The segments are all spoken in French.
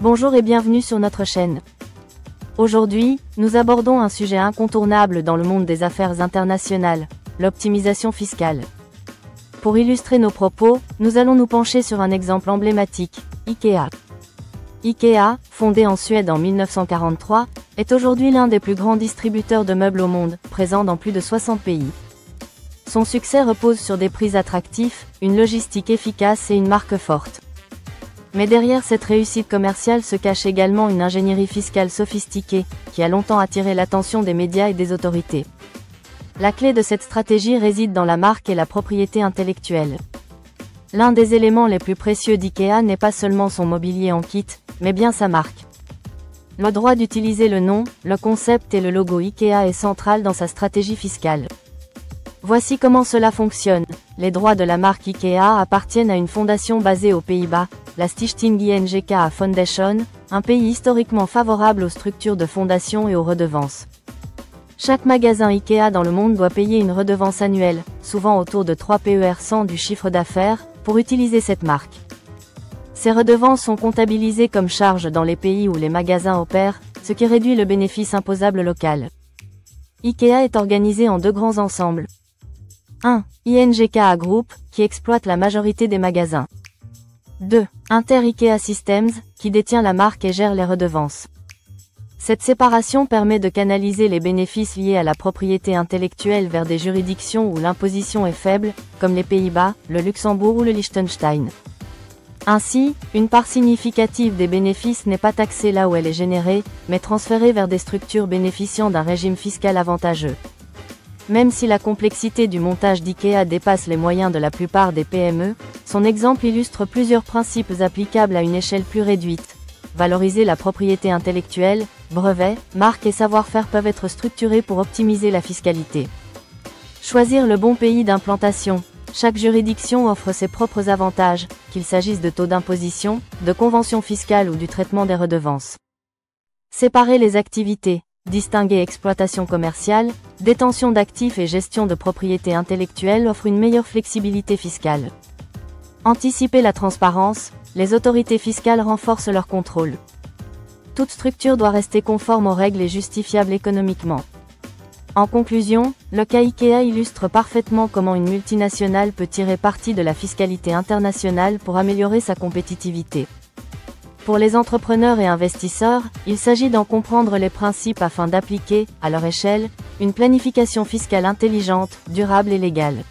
Bonjour et bienvenue sur notre chaîne. Aujourd'hui, nous abordons un sujet incontournable dans le monde des affaires internationales, l'optimisation fiscale. Pour illustrer nos propos, nous allons nous pencher sur un exemple emblématique, IKEA. IKEA, fondé en Suède en 1943, est aujourd'hui l'un des plus grands distributeurs de meubles au monde, présent dans plus de 60 pays. Son succès repose sur des prix attractifs, une logistique efficace et une marque forte. Mais derrière cette réussite commerciale se cache également une ingénierie fiscale sophistiquée, qui a longtemps attiré l'attention des médias et des autorités. La clé de cette stratégie réside dans la marque et la propriété intellectuelle. L'un des éléments les plus précieux d'IKEA n'est pas seulement son mobilier en kit, mais bien sa marque. Le droit d'utiliser le nom, le concept et le logo IKEA est central dans sa stratégie fiscale. Voici comment cela fonctionne. Les droits de la marque IKEA appartiennent à une fondation basée aux Pays-Bas, la Stichting INGK Foundation, un pays historiquement favorable aux structures de fondation et aux redevances. Chaque magasin IKEA dans le monde doit payer une redevance annuelle, souvent autour de 3 PER 100 du chiffre d'affaires, pour utiliser cette marque. Ces redevances sont comptabilisées comme charges dans les pays où les magasins opèrent, ce qui réduit le bénéfice imposable local. IKEA est organisé en deux grands ensembles. 1. INGK Group, qui exploite la majorité des magasins. 2. Inter-IKEA Systems, qui détient la marque et gère les redevances. Cette séparation permet de canaliser les bénéfices liés à la propriété intellectuelle vers des juridictions où l'imposition est faible, comme les Pays-Bas, le Luxembourg ou le Liechtenstein. Ainsi, une part significative des bénéfices n'est pas taxée là où elle est générée, mais transférée vers des structures bénéficiant d'un régime fiscal avantageux. Même si la complexité du montage d'IKEA dépasse les moyens de la plupart des PME, son exemple illustre plusieurs principes applicables à une échelle plus réduite. Valoriser la propriété intellectuelle, brevets, marques et savoir-faire peuvent être structurés pour optimiser la fiscalité. Choisir le bon pays d'implantation. Chaque juridiction offre ses propres avantages, qu'il s'agisse de taux d'imposition, de conventions fiscales ou du traitement des redevances. Séparer les activités. Distinguer exploitation commerciale, détention d'actifs et gestion de propriété intellectuelle offre une meilleure flexibilité fiscale. Anticiper la transparence, les autorités fiscales renforcent leur contrôle. Toute structure doit rester conforme aux règles et justifiable économiquement. En conclusion, le cas IKEA illustre parfaitement comment une multinationale peut tirer parti de la fiscalité internationale pour améliorer sa compétitivité. Pour les entrepreneurs et investisseurs, il s'agit d'en comprendre les principes afin d'appliquer, à leur échelle, une planification fiscale intelligente, durable et légale.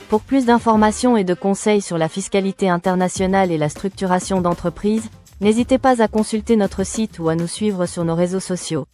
Pour plus d'informations et de conseils sur la fiscalité internationale et la structuration d'entreprises, n'hésitez pas à consulter notre site ou à nous suivre sur nos réseaux sociaux.